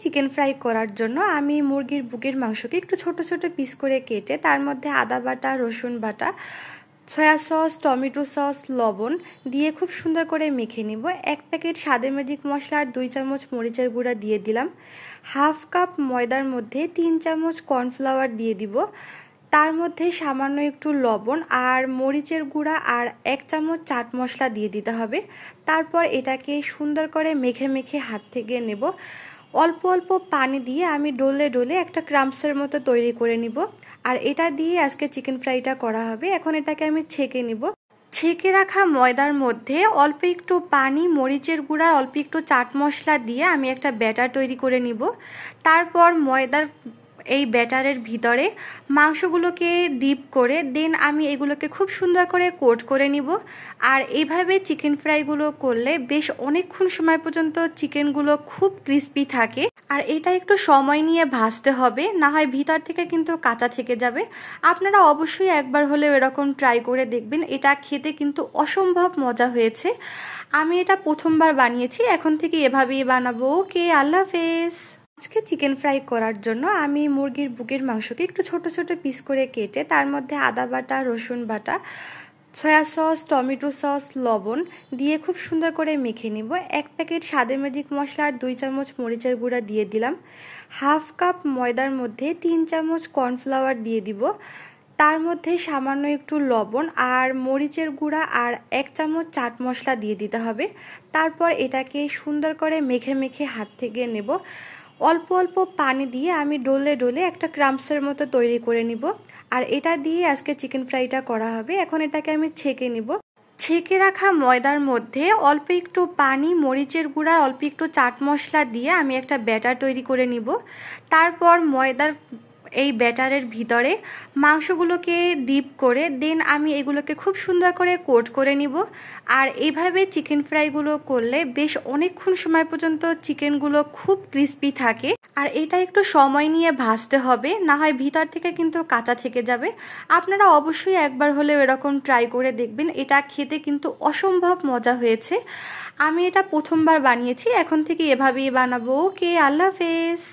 Chicken fry করার জন্য আমি মুরগির বুকের মাংসকে একটু ছোট ছোট পিস করে কেটে তার মধ্যে আদা বাটা, রসুন বাটা, সয়া সস, টমেটো সস, লবণ দিয়ে খুব সুন্দর করে মেখে নিব। 1 প্যাকেট স্বাদে ম্যাজিক মশলা আর 2 চামচ মরিচের গুঁড়া দিয়ে দিলাম। হাফ কাপ ময়দার মধ্যে 3 চামচ কর্নফ্লাওয়ার দিয়ে দিব। তার মধ্যে সামান্য একটু লবণ আর মরিচের গুঁড়া আর 1 চামচ চাট মশলা দিয়ে দিতে হবে। তারপর এটাকে সুন্দর করে মেখে মেখে হাত থেকে নেব। অল্প অল্প পানি দিয়ে আমি ডলে ডলে একটা ক্রাম্পসের মতো তৈরি করে নিব। আর এটা দিয়ে আজকে চিকেন ফ্রাইটা করা হবে। এখন এটাকে আমি ছেঁকে নিব। ছেঁকে রাখা ময়দার মধ্যে অল্প একটু পানি, মরিচের গুঁড়া, অল্প একটু চাট মশলা দিয়ে আমি একটা ব্যাটার তৈরি করে নিব। তারপর ময়দার এই ব্যাটারের ভিতরে মাংসগুলোকে ডিপ করে দেন আমি এগুলোকে খুব সুন্দর করে কোট করে নিব। আর এইভাবে চিকেন ফ্রাইগুলো করলে বেশ অনেকক্ষণ সময় পর্যন্ত চিকেনগুলো খুব ক্রিস্পি থাকে। আর এটা একটু সময় নিয়ে ভাজতে হবে, না হয় ভিতর থেকে কিন্তু কাঁচা থেকে যাবে। আপনারা অবশ্যই একবার হলেও এরকম ট্রাই করে দেখবেন, এটা খেতে কিন্তু অসম্ভব মজা হয়েছে। আমি এটা প্রথমবার বানিয়েছি, এখন থেকে এভাবেই বানাবো। ওকে, আল্লাহ হাফেজ। আজকে চিকেন ফ্রাই করার জন্য আমি মুরগির বুকের মাংসকে একটু ছোট ছোট পিস করে কেটে তার মধ্যে আদা বাটা, রসুন বাটা, সয়া সস, টমেটো সস, লবণ দিয়ে খুব সুন্দর করে মেখে নিব। 1 প্যাকেট স্বাদে ম্যাজিক মশলা আর 2 চামচ মরিচের গুঁড়া দিয়ে দিলাম। হাফ কাপ ময়দার মধ্যে 3 চামচ কর্নফ্লাওয়ার দিয়ে দিব। তার মধ্যে সামান্য একটু লবণ আর মরিচের গুঁড়া আর 1 চামচ চাট মশলা দিয়ে দিতে হবে। তারপর এটাকে সুন্দর করে মেখে মেখে হাত থেকে নেব। অল্প অল্প পানি দিয়ে আমি ডলে ডলে একটা ক্রাম্পসের মতো তৈরি করে নিব। আর এটা দিয়ে আজকে চিকেন ফ্রাইটা করা হবে। এখন এটাকে আমি ছেঁকে নিব। ছেঁকে রাখা ময়দার মধ্যে অল্প একটু পানি, মরিচের গুঁড়া, অল্প একটু চাট মশলা দিয়ে আমি একটা ব্যাটার তৈরি করে নিব। তারপর ময়দার এই ব্যাটারের ভিতরে মাংসগুলোকে ডিপ করে দেন আমি এগুলোকে খুব সুন্দর করে কোট করে নিব। আর এইভাবে চিকেন ফ্রাইগুলো করলে বেশ অনেকক্ষণ সময় পর্যন্ত চিকেনগুলো খুব ক্রিস্পি থাকে। আর এটা একটু সময় নিয়ে ভাজতে হবে, না হয় ভিতর থেকে কিন্তু কাঁচা থেকে যাবে। আপনারা অবশ্যই একবার হলেও এরকম ট্রাই করে দেখবেন, এটা খেতে কিন্তু অসম্ভব মজা হয়েছে। আমি এটা প্রথমবার বানিয়েছি, এখন থেকে এভাবেই বানাবো। ওকে, আল্লাহ হাফেজ।